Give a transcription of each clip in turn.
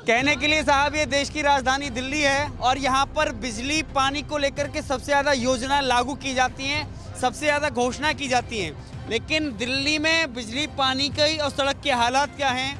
कहने के लिए साहब ये देश की राजधानी दिल्ली है और यहाँ पर बिजली पानी को लेकर के सबसे ज़्यादा योजना लागू की जाती हैं, सबसे ज़्यादा घोषणा की जाती हैं। लेकिन दिल्ली में बिजली पानी की और सड़क के हालात क्या हैं,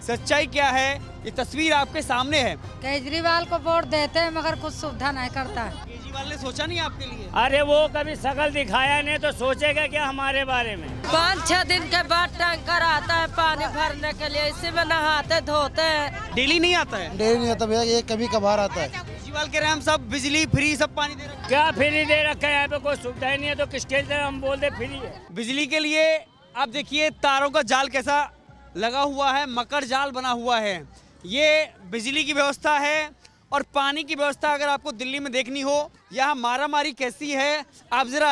सच्चाई क्या है, ये तस्वीर आपके सामने है। केजरीवाल को वोट देते हैं मगर कुछ सुविधा नहीं करता है। केजरीवाल ने सोचा नहीं आपके लिए? अरे वो कभी शकल दिखाया नहीं तो सोचेगा क्या हमारे बारे में। 5-6 दिन के बाद टैंकर आता है पानी भरने के लिए, इसी में नहाते धोते हैं। डेली नहीं आता है? डेली नहीं आता भैया, ये कभी कभार आता है। केजरीवाल कह रहे हैं हम सब बिजली फ्री, सब पानी दे रहे हैं। क्या फ्री दे रखा है? यहाँ पे कोई सुविधा ही नहीं है तो किसके लिए हम बोल दे फ्री है। बिजली के लिए आप देखिए तारों का जाल कैसा लगा हुआ है, मकर जाल बना हुआ है। ये बिजली की व्यवस्था है और पानी की व्यवस्था अगर आपको दिल्ली में देखनी हो, यहाँ मारामारी कैसी है आप ज़रा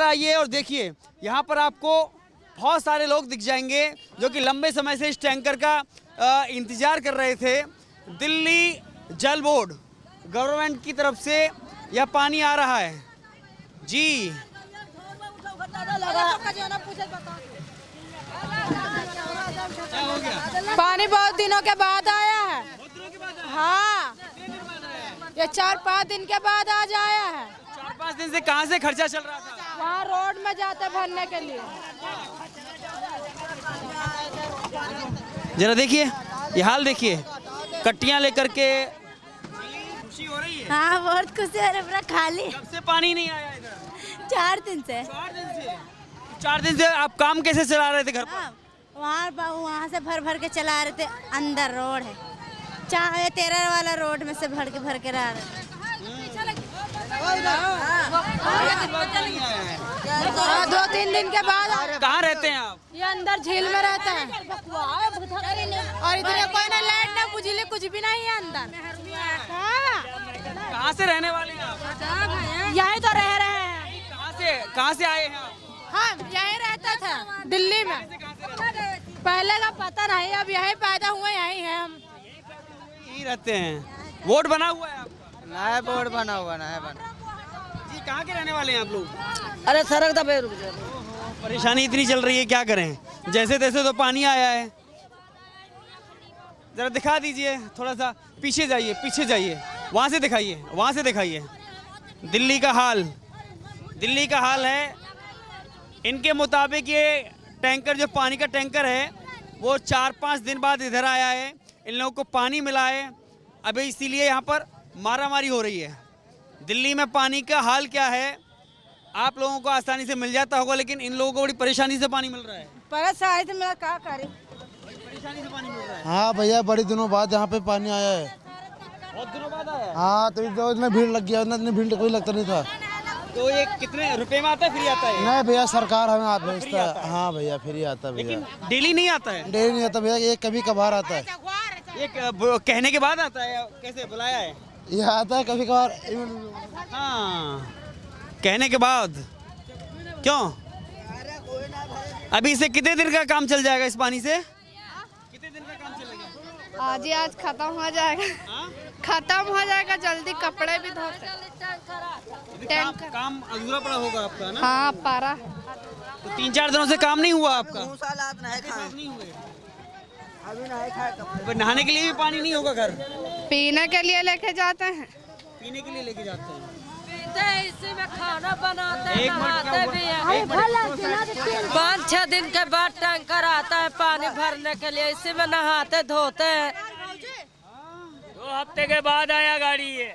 आइए और देखिए। यहाँ पर आपको बहुत सारे लोग दिख जाएंगे जो कि लंबे समय से इस टैंकर का इंतज़ार कर रहे थे। दिल्ली जल बोर्ड गवर्नमेंट की तरफ से यह पानी आ रहा है जी। क्या हो गया? पानी बहुत दिनों के बाद आया है। हाँ, ये 4-5 दिन के बाद आज आया है। 4-5 दिन से कहाँ से खर्चा चल रहा था? वहाँ रोड में जाते भरने के लिए। जरा देखिए ये हाल देखिए, कट्टियाँ लेकर के। खुशी हो रही है? हाँ बहुत खुशी हो रही है, पूरा खाली। कब से पानी नहीं आया इधर? 4 दिन से। 4 दिन से आप काम कैसे चला रहे थे घर पर? हाँ, वहाँ से भर के चला रहे थे। अंदर रोड है, 13 वाला रोड में से भर के ला रहे थे। 2-3 दिन के बाद। कहाँ रहते हैं आप? ये अंदर झील में रहते हैं और इधर कोई ना लाइट ना बिजली कुछ भी नहीं है अंदर। कहाँ से रहने वाले हैं आप? यही तो रह रहे हैं। कहाँ से आए हैं आप? हाँ यही रहता था दिल्ली में। पहले का पता नहीं, अब यही पैदा हुए, यही हैं हम। यहीं रहते हैं। वोट बना हुआ है आपका? नया बोर्ड बना हुआ, नया बना। जी कहाँ के रहने वाले हैं आप लोग? अरे सड़क दबे रुक जाए। परेशानी इतनी चल रही है, क्या करें? जैसे तैसे तो पानी आया है। जरा दिखा दीजिए, थोड़ा सा पीछे जाइए, वहाँ से दिखाइए दिल्ली का हाल है। इनके मुताबिक ये टैंकर, जो पानी का टैंकर है, वो 4-5 दिन बाद इधर आया है। इन लोगों को पानी मिला है, अभी इसीलिए यहाँ पर मारामारी हो रही है। दिल्ली में पानी का हाल क्या है आप लोगों को आसानी से मिल जाता होगा, लेकिन इन लोगों को बड़ी परेशानी से पानी मिल रहा है। परेशानी से मैं क्या करें? परेशानी से पानी मिल रहा है। हाँ भैया, बड़ी दिनों बाद यहाँ पे पानी आया है। बहुत दिनों बाद आया है। हाँ तो इतना भीड़ लग गया, इतनी भीड़ कोई लगता नहीं था। तो ये कितने रुपए में आता है? फ्री आता है? नहीं भैया, सरकार हमें हाथ भेजता है। हाँ भैया, फ्री आता है भैया। लेकिन डेली नहीं आता है? डेली नहीं आता भैया, ये कभी कभार आता है। ये कहने के बाद आता है या कैसे बुलाया है? ये आता है कभी कभार। हाँ, कहने के बाद। क्यों? अभी इसे कितने दिन का काम चल जाएगा? इस पानी से कितने दिन का काम चलेगा? आज खत्म हो जाएगा। हाँ? खत्म हो जाएगा जल्दी, कपड़े भी धोते। काम अधूरा पड़ा होगा आपका ना? हाँ पारा। तो 3-4 दिनों से काम नहीं हुआ आपका? नहीं हुए। तो नहाने के लिए भी पानी नहीं होगा घर? पीने के लिए लेके जाते हैं। पीने के लिए लेके जाते हैं। इसी में खाना बनाते एक मिनट, क्या हुआ? 5-6 दिन के बाद टैंकर आता है पानी भरने के लिए, इसी में नहाते धोते हैं। 2 हफ्ते के बाद आया गाड़ी ये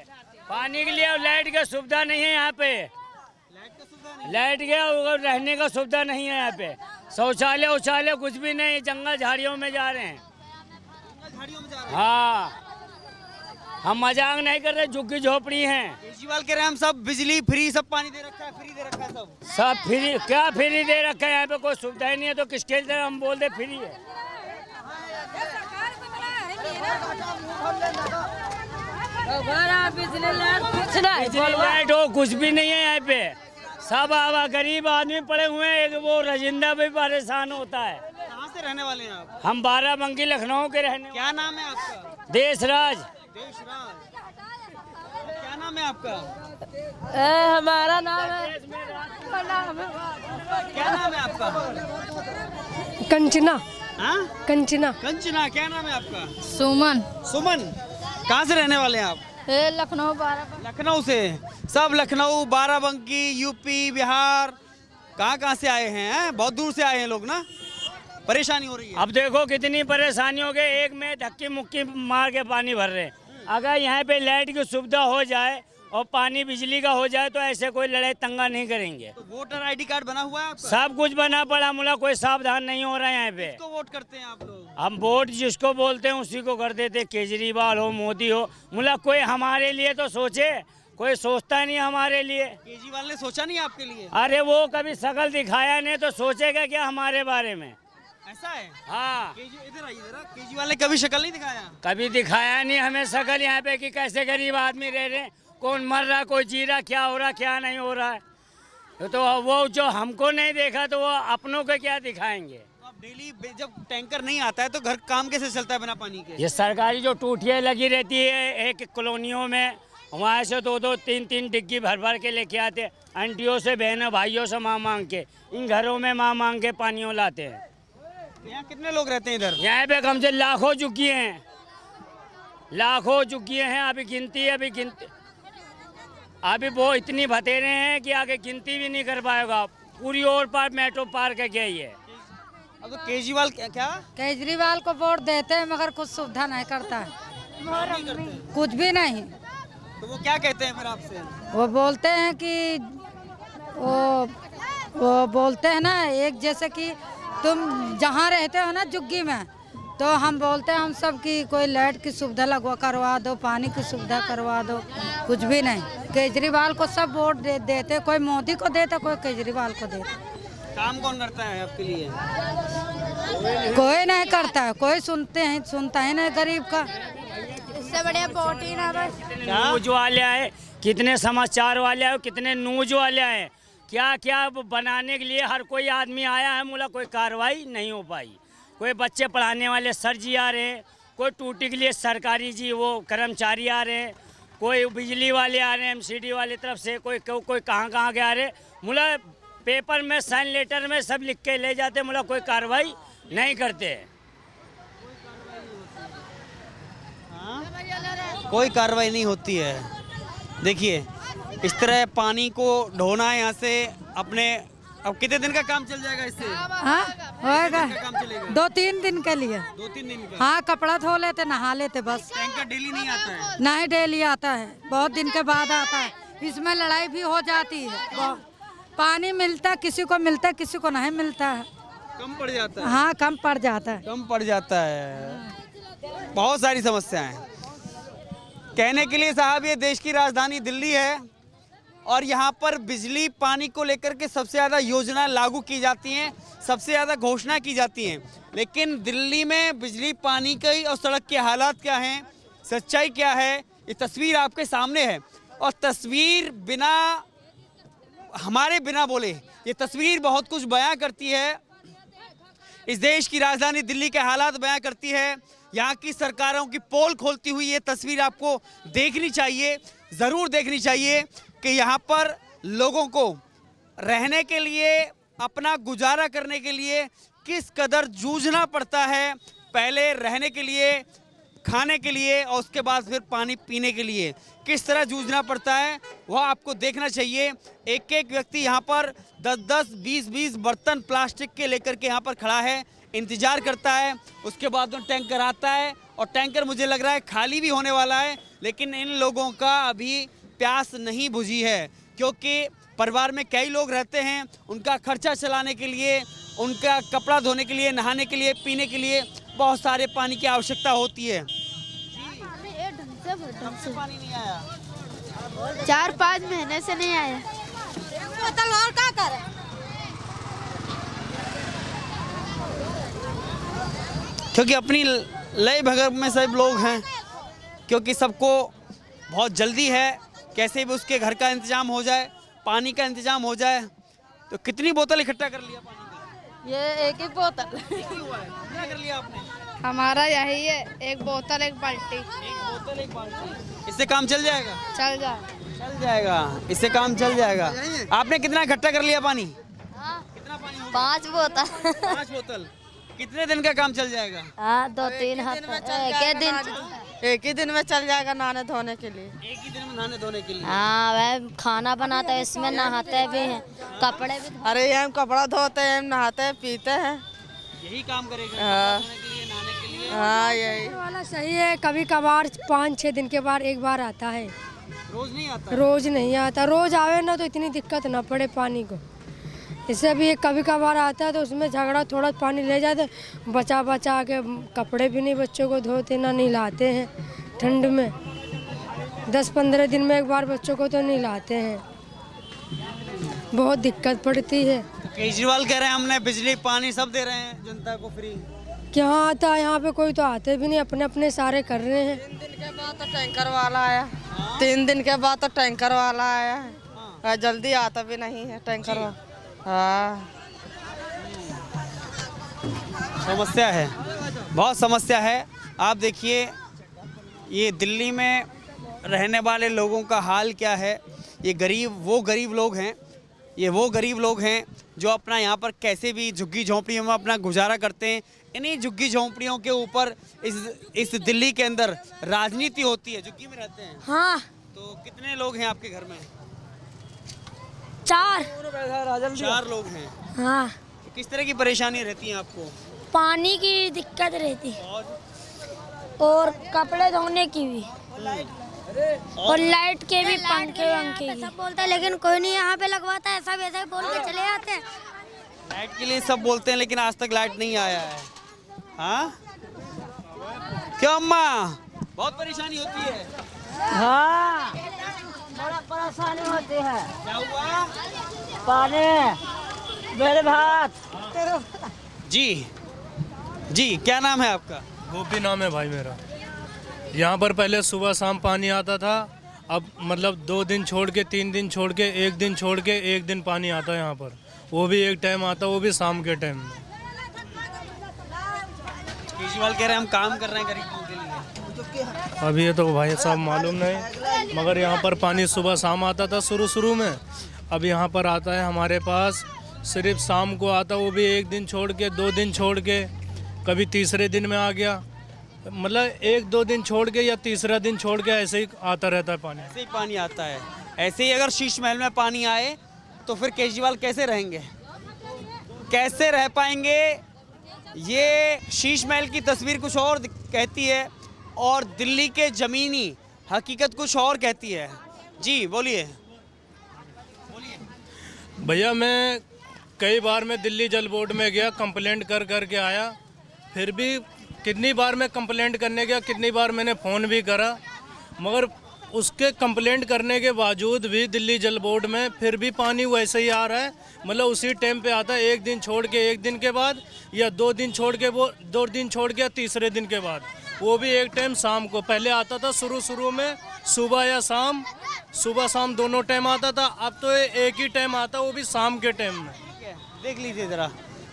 पानी के लिए। और लाइट की सुविधा नहीं है यहाँ पे। लाइट के और रहने का सुविधा नहीं है यहाँ पे। शौचालय कुछ भी नहीं, जंगल झाड़ियों में जा रहे हैं। हाँ, हम मजाक नहीं कर रहे, झुग्गी झोपड़ी हैं। केजरीवाल कह रहे हैं हम सब बिजली फ्री, सब पानी दे रखा है, फ्री दे रखा है सब फ्री। क्या फ्री दे रखा है? यहाँ पे कोई सुविधा ही नहीं है तो किसके लिए हम बोल दे फ्री है। बिजली लाइट हो कुछ भी नहीं है यहाँ पे। सब आवा गरीब आदमी पड़े हुए हैं। एक वो रजिंदा भी परेशान होता है। कहाँ से रहने वाले हैं आप? हम बाराबंकी लखनऊ के रहने। क्या नाम है आपका? देशराज। क्या नाम है आपका? हमारा नाम है, क्या नाम है आपका? कंचना। हाँ? कंचना कंचना, क्या नाम है आपका? सुमन सुमन। कहाँ से रहने वाले हैं आप? लखनऊ 12। लखनऊ से। सब लखनऊ, बाराबंकी, यूपी, बिहार, कहाँ से आए हैं? बहुत दूर से आए हैं लोग ना। परेशानी हो रही है। अब देखो कितनी परेशानी हो गई, एक में धक्की मुक्की मार के पानी भर रहे हैं। अगर यहाँ पे लाइट की सुविधा हो जाए और पानी बिजली का हो जाए तो ऐसे कोई लड़ाई तंगा नहीं करेंगे। तो वोटर आईडी कार्ड बना हुआ है आपका? सब कुछ बना पड़ा, मुला कोई सावधान नहीं हो रहा है यहाँ पे। किसको वोट करते हैं आप लोग? हम वोट जिसको बोलते हैं उसी को कर देते, केजरीवाल हो मोदी हो, मुला कोई हमारे लिए तो सोचे, कोई सोचता नहीं हमारे लिए। केजरीवाल ने सोचा नहीं आपके लिए? अरे वो कभी शकल दिखाया नहीं तो सोचेगा क्या हमारे बारे में? ऐसा है? हाँ, इधर आइए जरा। केजरीवाल ने कभी शक्ल नहीं दिखाया? कभी दिखाया नहीं हमें शकल यहाँ पे कि कैसे गरीब आदमी रह रहे, कौन मर रहा, कोई जी रहा, क्या हो रहा क्या नहीं हो रहा है। तो वो जो हमको नहीं देखा तो वो अपनों को क्या दिखाएंगे। अब डेली जब टैंकर नहीं आता है तो घर काम कैसे चलता है बिना पानी के? ये सरकारी जो टूटियाँ लगी रहती है एक कॉलोनियों में, वहाँ से 2-2, 3-3 डिग्गी भर भर के लेके आते, आंटियों से, बहनों भाइयों से माँ मांग के, इन घरों में माँ मांग के पानियों लाते हैं। यहाँ कितने लोग रहते हैं इधर? यहाँ पे कम से लाखों चुकी हैं, लाखों चुकी हैं। अभी गिनती अभी वो इतनी भतेरे हैं कि आगे गिनती भी नहीं कर पाएगा। पूरी और पार मेट्रो पार का क्या ही है। अब तो केजरीवाल क्या? केजरीवाल को वोट देते हैं मगर कुछ सुविधा नहीं करता है, कुछ भी नहीं। तो वो क्या कहते हैं फिर आपसे? वो बोलते हैं कि वो बोलते हैं ना, एक जैसे कि तुम जहाँ रहते हो ना झुग्गी में, तो हम बोलते हैं हम सब की कोई लाइट की सुविधा करवा दो, पानी की सुविधा करवा दो, कुछ भी नहीं। केजरीवाल को सब वोट देते, कोई मोदी को देता, कोई केजरीवाल को देता। काम कौन करता है आपके लिए? कोई नहीं करता है, कोई सुनता ही नहीं गरीब का। इससे बढ़िया वोट ही ना बस। न्यूज वाले आए, कितने समाचार वाले आए, कितने न्यूज वाले आए, क्या क्या बनाने के लिए हर कोई आदमी आया है, मुला कोई कार्रवाई नहीं हो पाई। कोई बच्चे पढ़ाने वाले सर जी आ रहे हैं, कोई टूटी के लिए सरकारी जी वो कर्मचारी आ रहे हैं, कोई बिजली वाले आ रहे हैं एमसीडी वाले तरफ से, कोई कहाँ के आ रहे हैं। मुला पेपर में साइन लेटर में सब लिख के ले जाते, मुला कोई कार्रवाई नहीं करते। कोई कार्रवाई नहीं होती है। देखिए इस तरह पानी को ढोना है यहाँ से अपने। अब कितने दिन का काम चल जाएगा इससे? हाँ होएगा, काम चलेगा 2-3 दिन के लिए। 2-3 दिन का? हाँ, कपड़ा धो लेते, नहा लेते बस। टैंकर डेली नहीं आता है? नहीं, डेली आता है, बहुत दिन के बाद आता है। इसमें लड़ाई भी हो जाती है। पानी मिलता, किसी को मिलता, किसी को नहीं मिलता है। कम पड़ जाता है? हाँ, कम पड़ जाता है। कम पड़ जाता है। बहुत सारी समस्याएं हैं। कहने के लिए साहब ये देश की राजधानी दिल्ली है और यहाँ पर बिजली पानी को लेकर के सबसे ज़्यादा योजना लागू की जाती हैं, सबसे ज़्यादा घोषणा की जाती हैं। लेकिन दिल्ली में बिजली पानी की और सड़क के हालात क्या हैं, सच्चाई क्या है, ये तस्वीर आपके सामने है। और तस्वीर हमारे बिना बोले ये तस्वीर बहुत कुछ बयां करती है। इस देश की राजधानी दिल्ली के हालात बयां करती है। यहाँ की सरकारों की पोल खोलती हुई ये तस्वीर आपको देखनी चाहिए, ज़रूर देखनी चाहिए कि यहाँ पर लोगों को रहने के लिए, अपना गुजारा करने के लिए किस कदर जूझना पड़ता है। पहले रहने के लिए, खाने के लिए और उसके बाद फिर पानी पीने के लिए किस तरह जूझना पड़ता है, वह आपको देखना चाहिए। एक एक व्यक्ति यहाँ पर 10-10, 20-20 बर्तन प्लास्टिक के लेकर के यहाँ पर खड़ा है, इंतज़ार करता है। उसके बाद में टैंकर आता है और टैंकर मुझे लग रहा है खाली भी होने वाला है। लेकिन इन लोगों का अभी प्यास नहीं बुझी है, क्योंकि परिवार में कई लोग रहते हैं। उनका खर्चा चलाने के लिए, उनका कपड़ा धोने के लिए, नहाने के लिए, पीने के लिए बहुत सारे पानी की आवश्यकता होती है। पानी नहीं आया, 4-5 महीने से नहीं आया। बोतल और क्या करे? क्योंकि अपनी लय भगत में सब लोग हैं, क्योंकि सबको बहुत जल्दी है, कैसे भी उसके घर का इंतजाम हो जाए, पानी का इंतजाम हो जाए। तो कितनी बोतल इकट्ठा कर लिया पानी का? ये एक ही बोतल हुआ है। क्या कर लिया आपने? हमारा यही है, एक बोतल एक बाल्टी। एक बोतल एक बाल्टी। इससे काम चल जाएगा? चल जा। चल जाएगा, इससे काम चल जाएगा। आपने कितना इकट्ठा कर लिया पानी? कितना पानी होगा? 5 बोतल। 5 बोतल। कितने दिन का काम चल जाएगा? हाँ 2-3 हफ्ते एक ही दिन में चल जाएगा नहाने धोने के लिए। एक ही दिन में नहाने धोने के लिए? हाँ वह खाना बनाते हैं इसमें, नहाते भी हैं, कपड़े भी अरे ये हम कपड़ा धोते हैं, हम नहाते हैं, पीते हैं। यही काम करेगा हाँ। धोने के लिए, नहाने के लिए? हाँ यही वाला सही है। कभी कभार 5-6 दिन के बाद एक बार आता है, रोज नहीं आता? रोज नहीं आता। रोज आवे ना तो इतनी दिक्कत ना पड़े पानी को। इससे भी कभी कभार आता है तो उसमें झगड़ा, थोड़ा पानी ले जाते, बचा बचा के कपड़े भी नहीं बच्चों को धोते ना नहलाते हैं ठंड में। 10-15 दिन में एक बार बच्चों को तो नहलाते हैं, बहुत दिक्कत पड़ती है। केजरीवाल कह रहे हैं हमने बिजली पानी सब दे रहे हैं जनता को फ्री। क्या आता है यहाँ पे? कोई तो आते भी नहीं, अपने अपने सारे कर रहे हैं। 3 दिन के बाद तो टैंकर वाला आया। 3 दिन के बाद तो टैंकर वाला आया है। जल्दी आता भी नहीं है टैंकर वाला। हाँ समस्या है, बहुत समस्या है। आप देखिए ये दिल्ली में रहने वाले लोगों का हाल क्या है। ये वो गरीब लोग हैं, ये वो गरीब लोग हैं जो अपना यहाँ पर कैसे भी झुग्गी झोंपड़ियों में अपना गुजारा करते हैं। इन्हीं झुग्गी झोंपड़ियों के ऊपर इस दिल्ली के अंदर राजनीति होती है। झुग्गी में रहते हैं? हाँ तो कितने लोग हैं आपके घर में? 4 लोग हैं। हाँ तो किस तरह की परेशानी रहती है आपको? पानी की दिक्कत रहती और कपड़े धोने की भी और लाइट के भी, पंखे वंखे की। सब बोलता है लेकिन कोई नहीं यहाँ पे लगवाता है, सब ऐसे ही बोल के चले जाते हैं। लाइट के लिए सब बोलते हैं लेकिन आज तक लाइट नहीं आया है। हाँ क्यों अम्मा, बहुत परेशानी होती है? हाँ बड़ा परेशानी होती है। क्या हुआ? पानी मेरे भात। जी जी, क्या नाम है आपका? गोपी नाम है भाई मेरा। यहाँ पर पहले सुबह शाम पानी आता था, अब मतलब 2 दिन छोड़ के, 3 दिन छोड़ के, 1 दिन छोड़ के 1 दिन पानी आता है यहाँ पर। वो भी एक टाइम आता, वो भी शाम के टाइम में। केजरीवाल कह रहे हैं हम काम कर रहे हैं गरीबों के लिए। अभी ये तो भाई साहब मालूम नहीं, मगर यहाँ पर पानी सुबह शाम आता था शुरू में। अब यहाँ पर आता है हमारे पास सिर्फ शाम को आता, वो भी 1 दिन छोड़ के, 2 दिन छोड़ के, कभी तीसरे दिन में आ गया। मतलब 1-2 दिन छोड़ के या तीसरा दिन छोड़ के ऐसे ही आता रहता है पानी। ऐसे ही पानी आता है। ऐसे ही अगर शीश महल में पानी आए तो फिर केजरीवाल कैसे रहेंगे, कैसे रह पाएंगे? ये शीश महल की तस्वीर कुछ और कहती है और दिल्ली के ज़मीनी हकीकत कुछ और कहती है। जी बोलिए। भैया मैं कई बार मैं दिल्ली जल बोर्ड में गया, कंप्लेंट कर के आया, फिर भी कितनी बार मैं कंप्लेंट करने गया, कितनी बार मैंने फ़ोन भी करा, मगर उसके कंप्लेंट करने के बावजूद भी दिल्ली जल बोर्ड में फिर भी पानी वैसे ही आ रहा है। मतलब उसी टाइम पे आता है, 1 दिन छोड़ के 1 दिन के बाद, या 2 दिन छोड़ के, वो 2 दिन छोड़ के, या तीसरे दिन के बाद, वो भी एक टाइम शाम को। पहले आता था शुरू में सुबह या शाम, सुबह शाम दोनों टाइम आता था। अब तो एक ही टाइम आता, वो भी शाम के टाइम में। देख लीजिए ज़रा,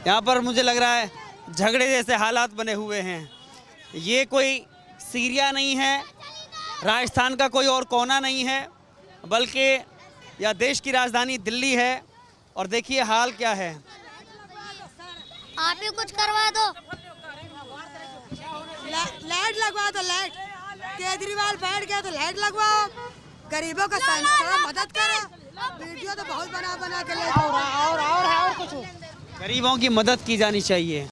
यहाँ पर मुझे लग रहा है झगड़े जैसे हालात बने हुए हैं। ये कोई सीरिया नहीं है, राजस्थान का कोई और कोना नहीं है, बल्कि यह देश की राजधानी दिल्ली है। और देखिए हाल क्या है। आप ही कुछ करवा दो। लाइट लगवा दो, लाइट। केजरीवाल बैठ गया तो लाइट लगवाओ, गरीबों का थोड़ा मदद करो। वीडियो तो बहुत बना के ले और कुछ गरीबों की मदद की जानी चाहिए।